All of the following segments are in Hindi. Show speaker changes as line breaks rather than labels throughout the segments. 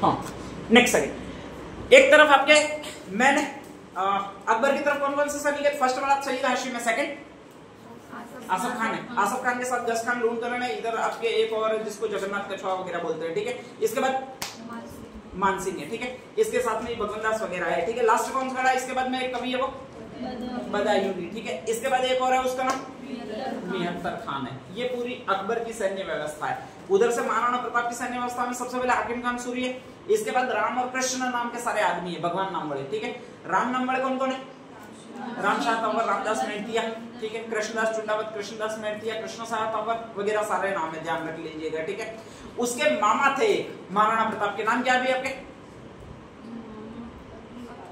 हाँ नेक्स्ट सेकंड, एक तरफ आपके मैंने अकबर की तरफ कौन कौन से सैनिक है? फर्स्ट वाला सईद हाशिम है, सेकंड आसफ खान है, आसफ खान के साथ गज खान लूणकरण है, इधर आपके एक और जिसको जगन्नाथ कछुआ वगैरह बोलते हैं, ठीक है। इसके बाद मानसिंह है, ठीक है, इसके साथ में भगवान दास वगैरह है, ठीक है। लास्ट कौन खड़ा है? इसके बाद में एक कवि है वो बदायूनी, ठीक है। इसके बाद एक और है, उसका नाम मिहत्तर खान है। ये पूरी अकबर की सैन्य व्यवस्था है। उधर से महाराणा प्रताप की सैन्य व्यवस्था में सबसे पहले हाकिम खान सूरी है, इसके बाद राम और कृष्ण नाम के सारे आदमी है, भगवान नाम बड़े, ठीक है। राम नाम बड़े कौन कौन है? राम शाह तंवर, रामदास मेहतिया, ठीक है, कृष्णदास चुंडावत, कृष्णदास मेहतिया, कृष्ण शाह तंवर वगैरह सारे नाम है, ध्यान रख लीजिएगा, ठीक है। उसके मामा थे महाराणा प्रताप के, नाम क्या है आपके?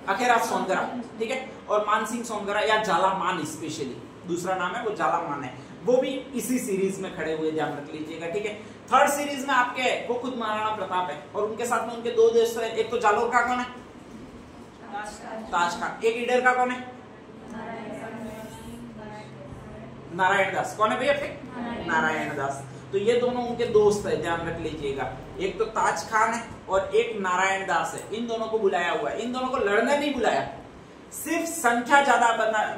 अखेराज सोनगरा, ठीक है, और मानसिंह सोनगरा या झालामान स्पेशली दूसरा नाम है, वो झालामान है, वो भी इसी सीरीज में खड़े हुए, ध्यान रख लीजिएगा, ठीक है। थर्ड सीरीज में आपके वो खुद महाराणा प्रताप है और उनके साथ में उनके दो दोस्त है, एक तो जालोर का कौन है? ताज खान। एक ईडर का कौन है? नारायण दास। कौन है भैया? नारायण दास। तो ये दोनों उनके दोस्त है, ध्यान रख लीजिएगा। एक तो ताज खान है और एक नारायण दास है। इन दोनों को बुलाया हुआ है, इन दोनों को लड़ने नहीं बुलाया, सिर्फ संख्या ज्यादा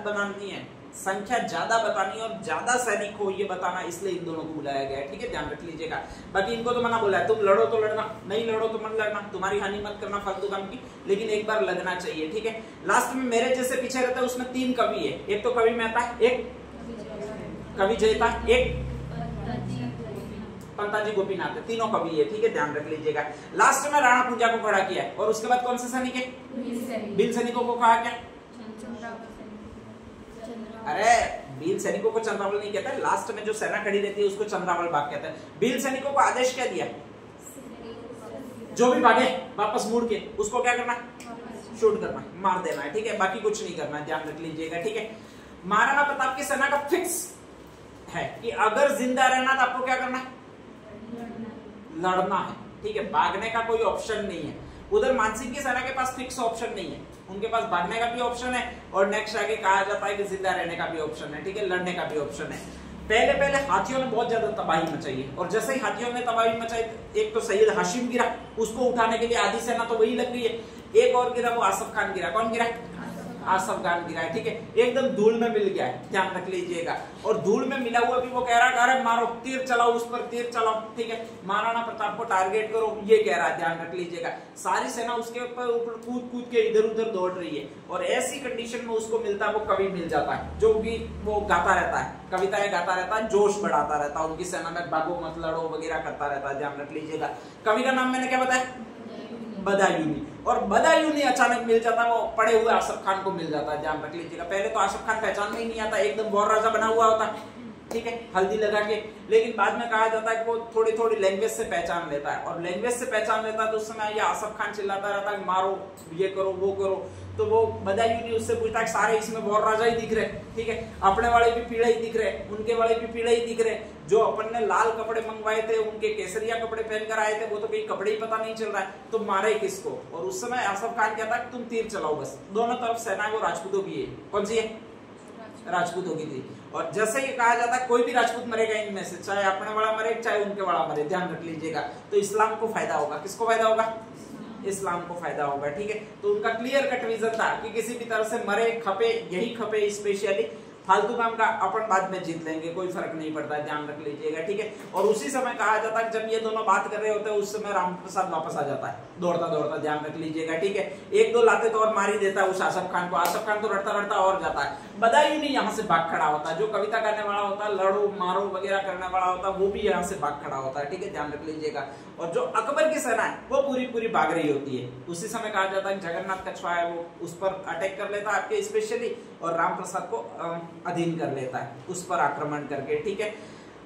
बनानी है, संख्या ज्यादा बतानी और ज्यादा सैनिक हो ये बताना, इसलिए इन दोनों को बुलाया गया है, ठीक है, ध्यान रख लीजिएगा। बाकी इनको तो मना बोला है, तुम लड़ो तो लड़ना, नहीं लड़ो तो मत लड़ना, तुम्हारी हानि मत करना फालतू काम की, लेकिन एक बार लगना चाहिए, ठीक है। लास्ट में मेरे जैसे पीछे रहता है, उसमें 3 कवि है, एक तो कवि मेहता, एक कवि जयता, एक पंताजी गोपीनाथ है, तीनों कवि है, ठीक है, ध्यान रख लीजिएगा। लास्ट में राणा पूजा को खड़ा किया और उसके बाद कौन से सैनिक है? भील सैनिकों को कहा क्या? अरे भील सैनिकों को चंद्रावल नहीं कहता, लास्ट में जो सेना खड़ी रहती है उसको चंद्रावल बाग कहता है। भील सैनिकों को आदेश क्या दिया? जो भी भागे वापस मुड़ के उसको क्या करना? शूट करना, मार देना है, ठीक है, बाकी कुछ नहीं करना, ध्यान रख लीजिएगा, ठीक है। महाराणा प्रताप की सेना का फिक्स है कि अगर जिंदा रहना तो आपको क्या करना है? लड़ना है, ठीक है, भागने का कोई ऑप्शन नहीं है। उधर मानसिंह की सेना के पास फिक्स ऑप्शन नहीं है, उनके पास भागने का भी ऑप्शन है और नेक्स्ट आगे कहा जाता है कि जिंदा रहने का भी ऑप्शन है, ठीक है, लड़ने का भी ऑप्शन है। पहले पहले हाथियों ने बहुत ज्यादा तबाही मचाई है और जैसे ही हाथियों ने तबाही मचाई, एक तो सैयद हाशिम गिरा, उसको उठाने के लिए आधी सेना तो वही लग गई है, एक और गिरा, वो आसफ खान गिरा। कौन गिरा? आसफ खान गिरा है, ठीक है, एकदम धूल में मिल गया है, ध्यान रख लीजिएगा। और धूल में मिला हुआ भी वो कह रहा है, अरे मारो, तीर चलाओ उस पर, तीर चलाओ, ठीक है, महाराणा प्रताप को टारगेट करो, ये कह रहा है, ध्यान रख लीजिएगा। सारी सेना उसके ऊपर कूद कूद के इधर उधर दौड़ रही है और ऐसी कंडीशन में उसको मिलता है, वो कवि मिल जाता है, जो भी वो गाता रहता है, कविताएं गाता रहता है, जोश बढ़ाता रहता है, उनकी सेना में भागो मत लड़ो वगैरह करता रहता है, ध्यान रख लीजिएगा। कवि का नाम मैंने क्या बताया? बदायूनी। और बदायूनी अचानक मिल जाता है, वो पड़े हुए आसफ खान को मिल जाता है, ध्यान रख लीजिएगा। पहले तो आसफ खान पहचान में ही नहीं आता, एकदम वॉर राजा बना हुआ होता है, ठीक है, हल्दी लगा के, लेकिन बाद में कहा जाता है कि वो थोड़ी थोड़ी लैंग्वेज से पहचान लेता है और लैंग्वेज से पहचान लेता है तो उस समय ये आसफ खान चिल्लाता रहता है, मारो, ये करो, वो करो। तो वो बदायूनी उससे पूछता है, सारे इसमें वॉर राजा ही दिख रहे, ठीक है, अपने वाले भी पीड़े ही दिख रहे, उनके वाले भी पीड़े ही दिख रहे, जो अपन ने लाल कपड़े मंगवाए थे उनके केसरिया कपड़े पहनकर आए थे, वो तो कहीं कपड़े ही पता नहीं चल रहा है, तो मारे किसको? और उस समय आसफ खान कहता है तुम तीर चलाओ बस। दोनों तरफ सेना वो राजपूतों की है, कौन सी है? राजपूतों की थी। और जैसे ये कहा जाता है कोई भी राजपूत मरेगा इनमें से, चाहे अपने वाला मरे चाहे उनके वाला मरे, ध्यान रख लीजिएगा, तो इस्लाम को फायदा होगा। किसको फायदा होगा? इस्लाम को फायदा होगा, ठीक है। तो उनका क्लियर कट विजन था कि किसी भी तरह से मरे खपे, यही खपे, स्पेशली फालतू काम का अपन बाद में जीत लेंगे, कोई फर्क नहीं पड़ता, ध्यान रख लीजिएगा, ठीक है। और उसी समय कहा जाता है जब ये दोनों बात कर रहे होते हैं उस समय राम प्रसाद वापस आ जाता है दौड़ता दौड़ता, ध्यान रख लीजिएगा, ठीक है। एक दो लाते तो और मार ही देता है उस आसफ खान को, आसफ खान तो रटता रटता और जाता है। बदायूनी यहाँ से भाग खड़ा होता है, जो कविता करने वाला होता है, लड़ो मारो वगैरह करने वाला होता है, वो भी यहाँ से भाग खड़ा होता है, ठीक है, ध्यान रख लीजिएगा। और जो अकबर की सेना है वो पूरी पूरी भाग रही होती है। उसी समय कहा जाता है जगन्नाथ कछुआ है वो उस पर अटैक कर लेता है आपके स्पेशली, और राम प्रसाद को अधीन कर लेता है उस पर आक्रमण करके, ठीक है।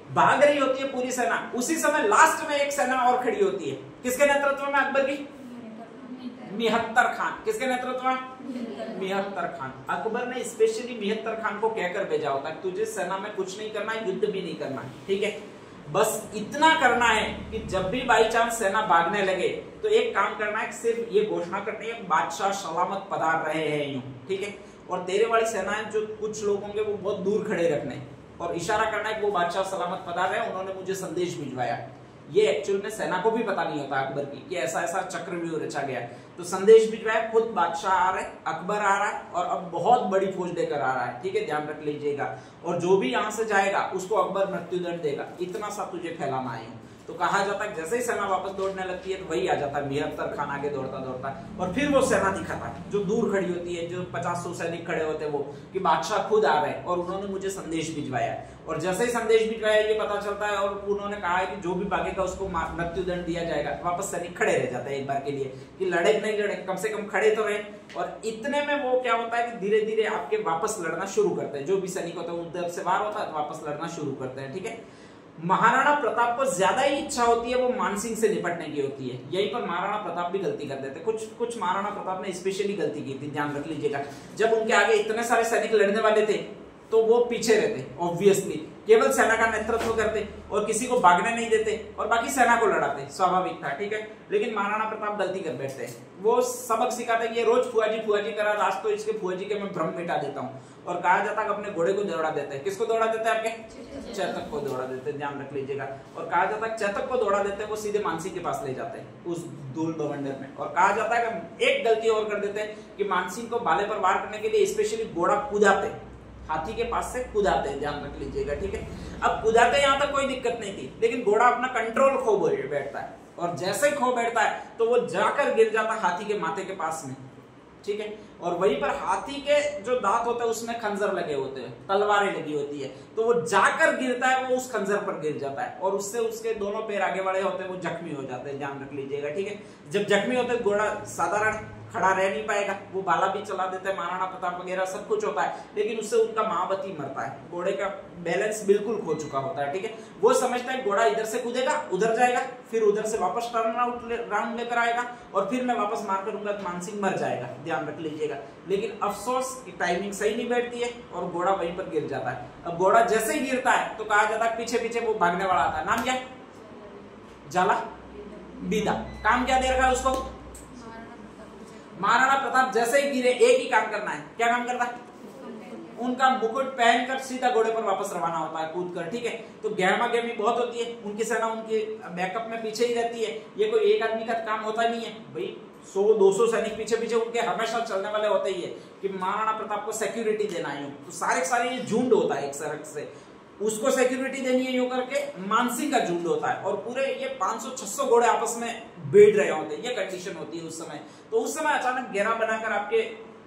भाग रही होती है पूरी सेना। उसी समय लास्ट में एक सेना और खड़ी होती है, किसके नेतृत्व में? अकबर की, मिहत्तर खान। किसके नेतृत्व में? मिहत्तर खान। अकबर ने स्पेशली मिहत्तर खान को कहकर भेजा होता है तुझे सेना में कुछ नहीं करना है, युद्ध भी नहीं करना है, ठीक है, बस इतना करना है कि जब भी बाई चांस सेना भागने लगे तो एक काम करना है, सिर्फ ये घोषणा करनी है बादशाह सलामत पधार रहे हैं यूं, ठीक है। और तेरे वाली सेनाएं जो कुछ लोग होंगे वो बहुत दूर खड़े रखने और इशारा करना है कि वो बादशाह सलामत पधार रहे हैं, उन्होंने मुझे संदेश भिजवाया। ये एक्चुअल में सेना को भी पता नहीं होता अकबर की कि ऐसा ऐसा चक्रव्यूह रचा गया है। तो संदेश भिजवाया, खुद बादशाह आ रहे, अकबर आ रहा है और अब बहुत बड़ी फौज लेकर आ रहा है, ठीक है, ध्यान रख लीजिएगा। और जो भी यहाँ से जाएगा उसको अकबर मृत्युदंड देगा, इतना सा तुझे फैलाना है। तो कहा जाता है जैसे ही सेना वापस दौड़ने लगती है तो वही आ जाता है मिहत्तर खान आगे दौड़ता दौड़ता, और फिर वो सेना दिखाता है जो दूर खड़ी होती है, जो 50-100 सैनिक खड़े होते हैं, वो कि बादशाह खुद आ रहे हैं और उन्होंने मुझे संदेश भिजवाया है। और जैसे ही संदेश भिजवाया ये पता चलता है और उन्होंने कहा है कि जो भी भागेगा उसको मृत्युदंड दिया जाएगा। वापस सैनिक खड़े रह जाते हैं एक बार के लिए कि लड़े नहीं लड़े, कम से कम खड़े तो रहे। और इतने में वो क्या होता है कि धीरे धीरे आपके वापस लड़ना शुरू करते हैं, जो भी सैनिक होता है उधर से बाहर होता है तो वापस लड़ना शुरू करते हैं, ठीक है। महाराणा प्रताप को ज्यादा ही इच्छा होती है वो मानसिंह से निपटने की होती है। यहीं पर महाराणा प्रताप भी गलती कर देते, कुछ महाराणा प्रताप ने स्पेशली गलती की थी, ध्यान रख लीजिएगा। जब उनके आगे इतने सारे सैनिक लड़ने वाले थे तो वो पीछे रहते, ऑब्वियसली केवल सेना का नेतृत्व करते और किसी को भागने नहीं देते और बाकी सेना को लड़ाते, स्वाभाविक था, ठीक है। लेकिन महाराणा प्रताप गलती कर बैठते हैं, वो सबक सिखाते कि ये रोज फुआ जी करा, आज तो इसके फुआ जी के मैं भ्रम मिटा देता हूँ। और कहा जाता है अपने घोड़े को दौड़ा देते हैं, किसको दौड़ा देते हैं, आपके चेतक को दौड़ा देते हैं, ध्यान रख लीजिएगा। और कहा जाता है चेतक को दौड़ा देते हैं, वो सीधे मानसिंह के पास ले जाते हैं उस धूल बवंडर में। और कहा जाता है कि एक गलती और कर देते हैं कि मानसिंह को भाले पर वार करने के लिए स्पेशली घोड़ा कूदाते, हाथी के पास से कूदाते हैं, ध्यान रख लीजिएगा, ठीक है। अब कूदाते यहाँ तक कोई दिक्कत नहीं थी, लेकिन घोड़ा अपना कंट्रोल खो बैठता है और जैसे ही खो बैठता है तो वो जाकर गिर जाता हाथी के माथे के पास में, ठीक है। और वहीं पर हाथी के जो दांत होते हैं उसमें खंजर लगे होते हैं, तलवारें लगी होती है, तो वो जाकर गिरता है, वो उस खंजर पर गिर जाता है और उससे उसके दोनों पैर आगे बढ़े होते हैं, वो जख्मी हो जाते हैं, ध्यान रख लीजिएगा, ठीक है। जब जख्मी होते हैं घोड़ा साधारण खड़ा रह नहीं पाएगा, वो भाला भी चला देता है, महाराणा प्रताप वगैरह सब कुछ होता है, लेकिन उससे उनका महावती मरता है, घोड़े का बैलेंस बिल्कुल खो चुका होता है, ठीक है। वो समझता है घोड़ा इधर से कूदेगा, उधर जाएगा, फिर उधर से वापस टर्न राउंड लेकर आएगा और फिर मैं वापस मार करूंगा तो मानसिंह मर जाएगा, ध्यान रख लीजिएगा। लेकिन अफसोस की टाइमिंग सही नहीं बैठती है और घोड़ा वहीं पर गिर जाता है। अब घोड़ा जैसे ही गिरता है तो कहा जाता है पीछे पीछे वो भागने वाला आता है, नाम क्या है, जाला बीदा। काम क्या दे रखा है उसको, महाराणा प्रताप जैसे ही गिरे एक ही काम करना है, क्या काम करना है, उनका मुकुट पहनकर सीधा घोड़े पर वापस रवाना होता है कूद कर, ठीक है। तो गहमा गहमी बहुत होती है, उनकी सेना उनके बैकअप में पीछे ही रहती है, ये कोई एक आदमी का काम होता नहीं है भाई, 100-200 सैनिक पीछे पीछे उनके हमेशा चलने वाले होते ही है कि महाराणा प्रताप को सिक्योरिटी देना है, तो सारे ये झुंड होता है एक सड़क से, उसको सिक्योरिटी देनी है यूं करके, मानसिंह का झुंड होता है और पूरे ये 500-600 घोड़े आपस में भिड़ रहे होते हैं, ये कंडीशन होती है उस समय। तो उस समय अचानक घेरा बनाकर आपके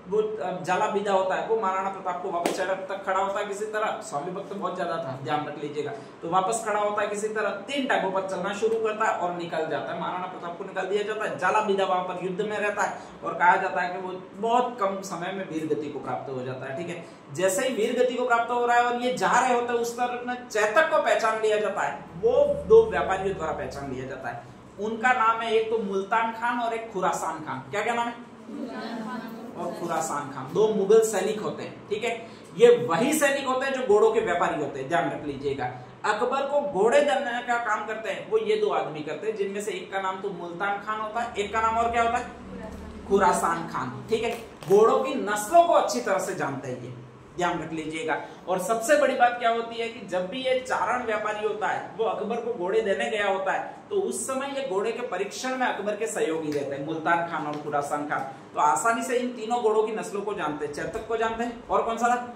वो जाला बीदा होता है, वो महाराणा प्रताप को वापस चढ़ तक खड़ा होता है किसी तरह, स्वामी भक्त बहुत ज्यादा था, ध्यान रख लीजिएगा। तो वापस खड़ा होता है किसी तरह, 3 टांगों पर चलना शुरू करता है और निकल जाता है, महाराणा प्रताप को निकाल दिया जाता है। जाला बीदा वहां पर युद्ध में रहता है और कहा जाता है कि वो बहुत कम समय में वीर गति को प्राप्त हो जाता है, ठीक है। जैसे ही वीर गति को प्राप्त हो रहा है और ये जा रहे होते हैं, उस तरफ में चेतक को पहचान लिया जाता है, वो 2 व्यापारियों द्वारा पहचान लिया जाता है। उनका नाम है एक तो मुल्तान खान और एक खुरासान खान। क्या क्या नाम है, और खुरासान खान, 2 मुगल सैनिक होते हैं, ठीक है। ये वही सैनिक होते हैं जो घोड़ों के व्यापारी होते हैं, ध्यान रख लीजिएगा। अकबर को घोड़े देने का काम करते हैं वो ये 2 आदमी करते हैं, जिनमें से एक का नाम तो मुल्तान खान होता है, एक का नाम और क्या होता है, खुरासान खान, ठीक है। घोड़ों की नस्लों को अच्छी तरह से जानते हैं ये, ध्यान रख लीजिएगा। और सबसे बड़ी बात क्या होती है कि जब भी ये चारण व्यापारी होता है वो अकबर को घोड़े देने गया होता है, तो उस समय ये घोड़े के परीक्षण में अकबर के सहयोगी रहते हैं, मुल्तान खान और खुरासान खान। तो आसानी से इन तीनों घोड़ों की नस्लों को जानते हैं, चेतक को जानते हैं और कौन सा था,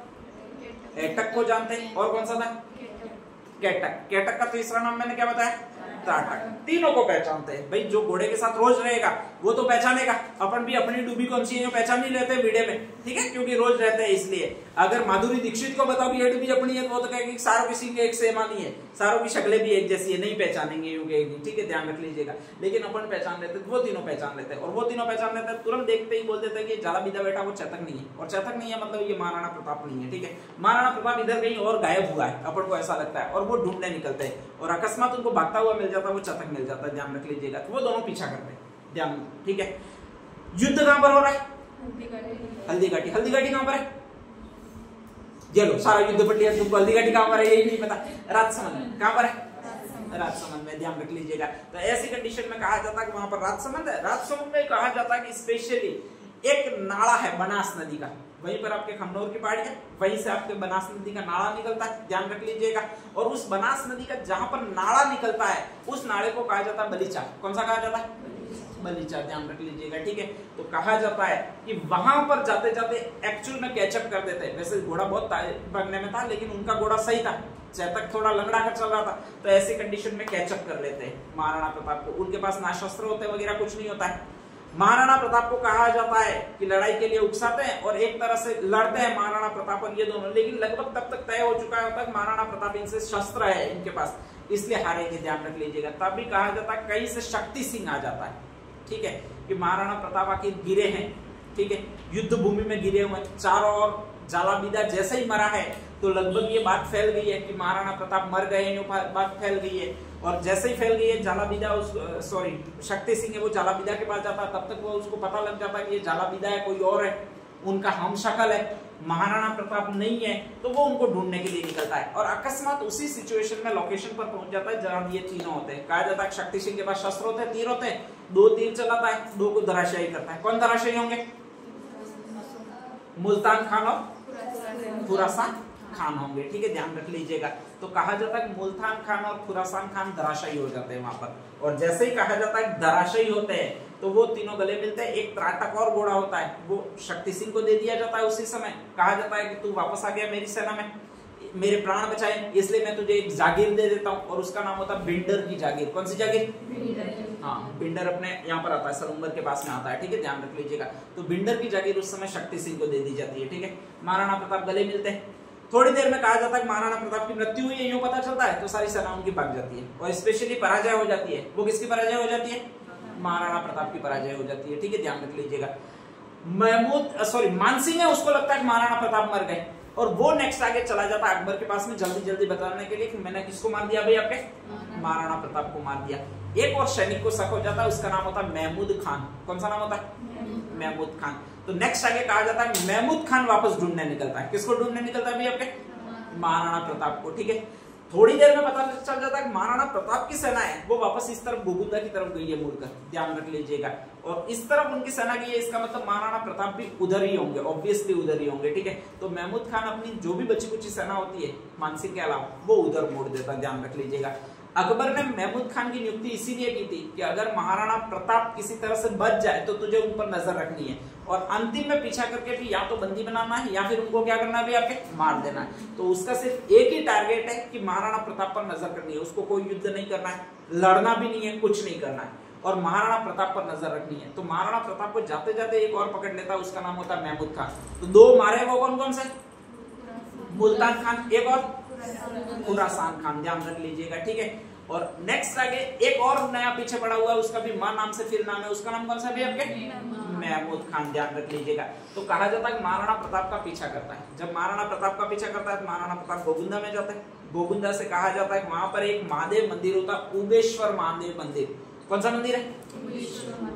एटक को जानते हैं और कौन सा था, केटक। केटक का तीसरा नाम मैंने क्या बताया, ताटक। तीनों को पहचानते हैं भाई, जो घोड़े के साथ रोज रहेगा वो तो पहचानेगा। अपन भी अपनी डूबी कौन सी है पहचान ही लेते हैं वीडियो में, ठीक है, क्योंकि रोज रहते हैं इसलिए। अगर माधुरी दीक्षित को बताओ ये डूबी अपनी है तो वो तो कहेगी सारों की सींग एक सेम नहीं है, सारों की शक्लें भी एक जैसी है, नहीं पहचानेंगे यूं कहेगी, ठीक है, ध्यान रख लीजिएगा। लेकिन अपन पहचान लेते, वो तीनों पहचान लेते हैं और वो तीनों पहचान लेते हैं, तुरंत देखते ही बोल देते हैं कि जाला बीदा बेटा वो चेतक नहीं है, और चेतक नहीं है मतलब ये महाराणा प्रताप नहीं है, ठीक है। महाराणा प्रताप इधर कहीं और गायब हुआ है, अपन को ऐसा लगता है, और वो ढूंढने निकलते हैं और अकस्मात उनको भागता हुआ मिल जाता है, वो चेतक मिल जाता है, ध्यान रख लीजिएगा। तो वो दोनों पीछा करते हैं, ध्यान, ठीक है। युद्ध कहां पर हो रहा है, हल्दीघाटी। हल्दीघाटी कहां पर है, ये लो सारा युद्ध पट लिया तुमको, हल्दीघाटी कहां पर है यही नहीं पता, राजसमंद कहां पर है, राजसमंद में, ध्यान रख लीजिएगा। तो ऐसी कंडीशन में कहा जाता है कि वहां पर राजसमंद है। राजसमंद में कहा जाता है कि स्पेशली एक नाला है बनास नदी का, वहीं पर आपके खमनोर की पहाड़ी है, वहीं से आपके बनास नदी का नाला निकलता है, ध्यान रख लीजिएगा। और उस बनास नदी का जहां पर नाला निकलता है उस नाले को कहा जाता है बलीचा। कौन सा कहा जाता है? बलीचा, ध्यान रख लीजिएगा, ठीक है। तो कहा जाता है कि वहां पर जाते जाते एक्चुअल में कैचअप कर देते हैं। वैसे घोड़ा बहुत भागने में था, लेकिन उनका घोड़ा सही था, चैतक थोड़ा लंगड़ा कर चल रहा था, तो ऐसी कंडीशन में कैचअप कर लेते हैं महाराणा प्रताप को। उनके पास ना शस्त्र होते वगैरह कुछ नहीं होता है। महाराणा प्रताप को कहा जाता है कि लड़ाई के लिए उकसाते हैं और एक तरह से लड़ते हैं महाराणा प्रताप और ये दोनों, लेकिन लगभग तब तक तय हो चुका है कि महाराणा प्रताप इनसे शस्त्र है इनके पास, इसलिए हारेंगे, ध्यान रख लीजिएगा। तब भी कहा जाता है कहीं से शक्ति सिंह आ जाता है, ठीक है, कि महाराणा प्रताप आखिर गिरे हैं, ठीक है, युद्ध भूमि में गिरे हुए, चारों ओर जालाबीदा जैसे ही मरा है तो लगभग ये बात फैल गई है कि महाराणा प्रताप मर गए हैं, बात फैल गई है। और जैसे ही फैल गई है जालाबीदा शक्ति सिंह है वो जालाबीदा के पास जाता है, तब तक वो उसको पता लग जाता है कि ये जालाबीदा है, कोई और है, उनका हम शक्ल है, महाराणा प्रताप नहीं है, तो वो उनको ढूंढने के लिए निकलता है और अकस्मात उसी सिचुएशन में लोकेशन पर पहुंच जाता है जहां ये तीनों होते हैं। कहा जाता है शक्ति सिंह के पास शस्त्र होते हैं, तीर होते हैं, 2 तीर चलाता है, 2 को धराशायी करता है। कौन धराशायी होंगे? मुल्तान खान और खुरासान खान होंगे, ठीक है, ध्यान रख लीजिएगा। तो कहा जाता है मुल्तान खान और खुरासान खान धराशायी हो जाते हैं वहां पर, और जैसे ही कहा जाता है धराशायी होते हैं तो वो तीनों गले मिलते हैं। एक त्राटक और घोड़ा होता है, वो शक्ति सिंह को दे दिया जाता है उसी समय। कहा जाता है कि तू वापस आ गया मेरी सेना में, मेरे प्राण बचाए, इसलिए मैं तुझे एक जागीर दे देता हूँ, और उसका नाम होता है बिंडर की जागीर। कौन सी जागीर? हाँ, बिंडर अपने यहाँ पर आता है, सरुंबर के पास में आता है, ठीक है, ध्यान रख लीजिएगा। तो बिंडर की जागीर उस समय शक्ति सिंह को दे दी जाती है, ठीक है। महाराणा प्रताप गले मिलते हैं, थोड़ी देर में कहा जाता है महाराणा प्रताप की मृत्यु हुई है, यूं पता चलता है, तो सारी सेना उनकी भाग जाती है और स्पेशली पराजय हो जाती है। वो किसकी पराजय हो जाती है? महाराणा प्रताप की पराजय हो जाती है, ठीक है, ध्यान रख लीजिएगा। मानसिंह है, उसको लगता है कि महाराणा प्रताप मर गए और वो नेक्स्ट आगे चला जाता है अकबर के पास में जल्दी जल्दी बताने के लिए कि मैंने किसको मार दिया भाई, आपके महाराणा प्रताप को मार दिया। एक और सैनिक को शक हो जाता है, उसका नाम होता है महमूद खान। कौन सा नाम होता है? महमूद खान। तो नेक्स्ट आगे कहा जाता है महमूद खान वापस ढूंढने निकलता है। किसको ढूंढने निकलता है भाई? आपके महाराणा प्रताप को, ठीक है। थोड़ी देर में पता चल जाता है कि महाराणा प्रताप की सेना है वो वापस इस तरफ गोगुंदा की तरफ गई है मुड़कर, ध्यान रख लीजिएगा, और इस तरफ उनकी सेना गई है, इसका मतलब महाराणा प्रताप भी उधर ही होंगे, ऑब्वियसली उधर ही होंगे, ठीक है। तो महमूद खान अपनी जो भी बची कुची सेना होती है मानसिंह के अलावा वो उधर मोड़ देता, ध्यान रख लीजिएगा। अकबर ने महमूद खान की नियुक्ति इसीलिए की थी कि अगर महाराणा प्रताप किसी तरह से बच जाए तो तुझे उन पर नजर रखनी है, और अंतिम में पीछा करके भी या तो बंदी बनाना है या फिर उनको क्या करना है भी, आपके मार देना है। तो उसका सिर्फ एक ही टारगेट है कि महाराणा प्रताप पर नजर करनी है, उसको कोई युद्ध नहीं करना है, लड़ना भी नहीं है, कुछ नहीं करना है, और महाराणा प्रताप पर नजर रखनी है। तो महाराणा प्रताप को जाते जाते एक और पकड़ लेता है, उसका नाम होता है महमूद खान। तो 2 मारे वो कौन कौन से? मुल्तान खान, एक और खुरासान खान, ध्यान रख लीजिएगा, ठीक है। और नेक्स्ट आगे एक और नया पीछे पड़ा हुआ है, उसका भी मां नाम से फिर नाम है, उसका नाम कौन सा भी आपके? महमूद खान, ध्यान रख लीजिएगा। तो कहा जाता है कि महाराणा प्रताप का पीछा करता है। जब महाराणा प्रताप का पीछा करता है तो महाराणा प्रताप गोगुंदा में जाता है। गोगुंदा से कहा जाता है वहां पर एक महादेव मंदिर होता है, उबेश्वर महादेव मंदिर। कौन सा मंदिर है?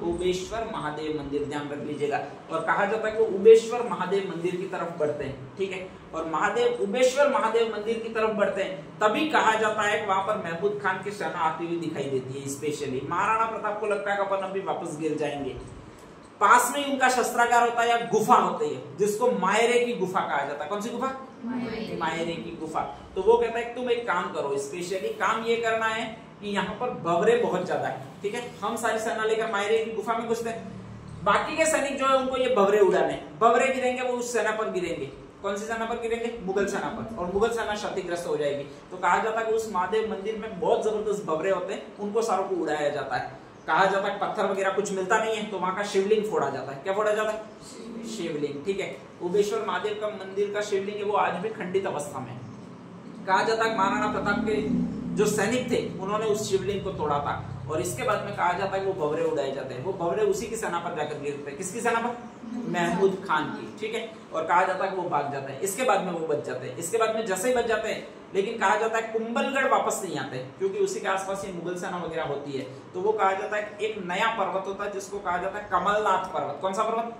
उबेश्वर महादेव मंदिर, ध्यान रख लीजिएगा। और कहा जाता है कि वो उबेश्वर महादेव मंदिर की तरफ बढ़ते हैं, ठीक है। और उबेश्वर महादेव मंदिर की तरफ बढ़ते हैं, तभी कहा जाता है कि वहां पर महमूद खान की सेना आती हुई दिखाई देती है। स्पेशली महाराणा प्रताप को लगता है कि अपन अभी वापस गिर जाएंगे। पास में उनका शस्त्रागार होता है या गुफा होती है, जिसको मायरे की गुफा कहा जाता है। कौन सी गुफा? मायरे की गुफा। तो वो कहता है कि तुम एक काम करो, स्पेशली काम ये करना है कि यहाँ पर बवरे बहुत ज्यादा है, ठीक है। हम सारी सेना लेकर मायरे की गुफा में घुसते हैं, बाकी के सैनिक जो है उनको ये बवरे उड़ाने, बवरे गिरेंगे वो उस सेना पर गिरेंगे। कौन सी सेना पर गिरेंगे? मुगल सेना पर, और मुगल सेना क्षतिग्रस्त हो जाएगी। तो कहा जाता है कि उस महादेव मंदिर में बहुत जबरदस्त बवरे होते हैं, उनको सारों को उड़ाया जाता है। कहा जाता है पत्थर वगैरह कुछ मिलता नहीं है तो वहां का शिवलिंग फोड़ा जाता है। क्या फोड़ा जाता है? शिवलिंग, ठीक है। उबेश्वर महादेव का मंदिर का शिवलिंग है वो आज भी खंडित अवस्था में। कहा जाता है महाराणा प्रताप के जो सैनिक थे उन्होंने उस शिवलिंग को तोड़ा था, और इसके बाद में कहा जाता है कि वो बवरे उड़ाए जाते हैं। वो बवरे उसी की सेना पर जाकर गिरते हैं। किसकी सेना पर? महमूद खान की, ठीक है। और कहा जाता है कि वो भाग जाते हैं, इसके बाद में वो बच जाते हैं। इसके बाद में जैसे ही बच जाते हैं, लेकिन कहा जाता है कुंभलगढ़ वापस नहीं आते क्योंकि उसी के आसपास ये मुगल सेना वगैरह होती है। तो वो कहा जाता है एक नया पर्वत होता है जिसको कहा जाता है कमलनाथ पर्वत। कौन सा पर्वत?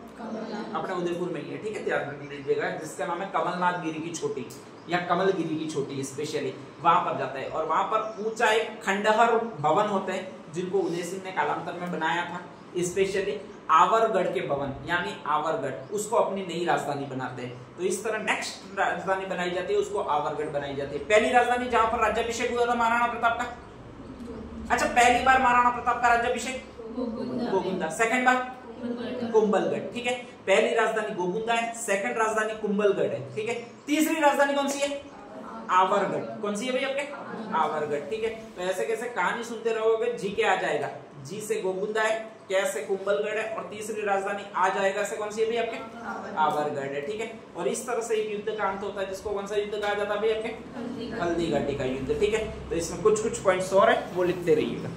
अपने उदयपुर में ही है, ठीक है, ध्यान रख लीजिएगा, जिसका नाम है कमलनाथ गिरी की छोटी या कमलगिरी की छोटी, स्पेशली वहां पर जाता है। और वहां पर ऊंचा एक खंडहर भवन होते हैं जिनको उदय सिंह ने कालांतर में बनाया था स्पेशली, आवरगढ़ के भवन यानी आवरगढ़ उसको अपनी नई राजधानी बनाते हैं। तो इस तरह नेक्स्ट राजधानी बनाई जाती है उसको आवरगढ़ बनाई जाती है। पहली राजधानी जहां पर राज्याभिषेक हुआ था महाराणा प्रताप का, अच्छा पहली बार महाराणा प्रताप का राज्याभिषेक गोगुंदा, सेकंड बार कुंभलगढ़, ठीक है। पहली राजधानी गोगुंदा है, सेकंड राजधानी कुंभलगढ़ है, ठीक है। तीसरी राजधानी कौन सी है? आवरगढ़। कौन सी है भाई आपके? आवरगढ़, ठीक है। तो ऐसे कैसे कहानी सुनते रहोगे जी के आ जाएगा। जी से गोगुंदा है, क्या से कुंभलगढ़ है और तीसरी राजधानी आ जाएगा से कौन सी है भाई आपके? आवरगढ़ है, ठीक है। और इस तरह से एक युद्ध का अंत होता है जिसको कौन सा युद्ध कहा जाता है भाई आपके? हल्दी घाटी का युद्ध, ठीक है। तो इसमें कुछ कुछ पॉइंट्स और है वो लिखते रहिएगा।